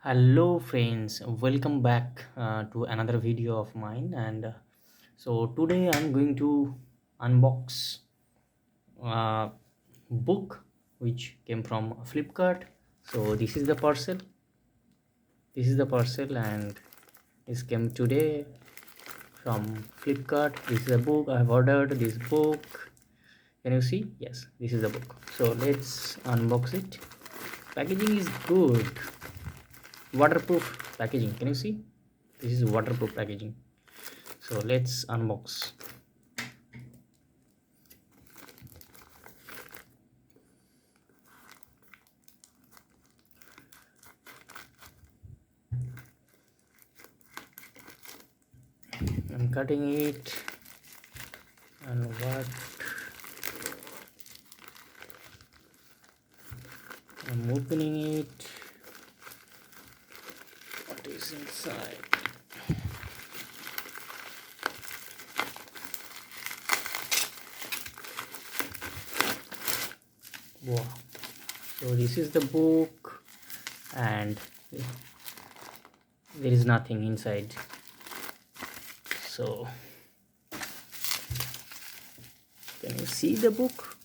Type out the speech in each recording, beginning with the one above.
Hello friends, welcome back to another video of mine. And today I'm going to unbox a book which came from Flipkart. So this is the parcel and this came today from Flipkart. This is a book. I have ordered this book. Can you see? Yes, this is the book. So let's unbox it. Packaging is good. Waterproof packaging. Can you see? This is waterproof packaging. So let's unbox. I'm cutting it, and what I'm opening it. What is inside? Wow. So this is the book, and there is nothing inside. So can you see the book?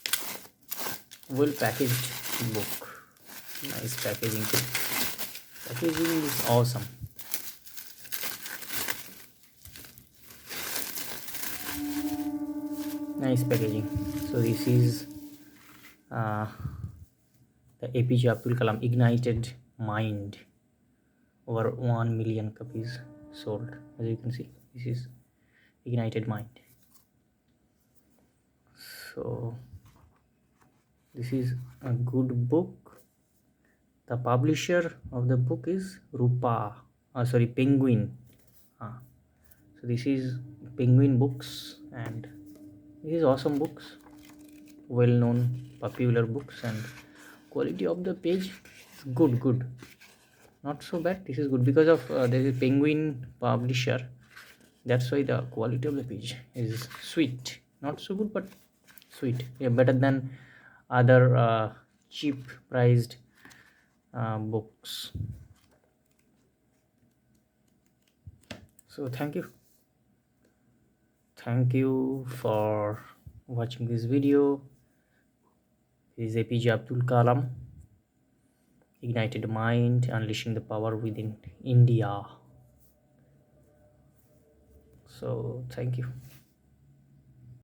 Well packaged book. Nice packaging. Packaging is awesome. Nice packaging. So this is uh, the APJ Abdul Kalam ignited mind. Over 1 million copies sold. As you can see, this is ignited mind. So this is a good book. The publisher of the book is Penguin. So this is Penguin Books, and this is awesome books, well-known, popular books, and quality of the page is good, not so bad. This is good because of there is Penguin publisher. That's why the quality of the page is sweet, not so good but sweet. Yeah, better than other cheap priced books. So thank you for watching this video. This is APJ Abdul Kalam, ignited mind, unleashing the power within India. So thank you.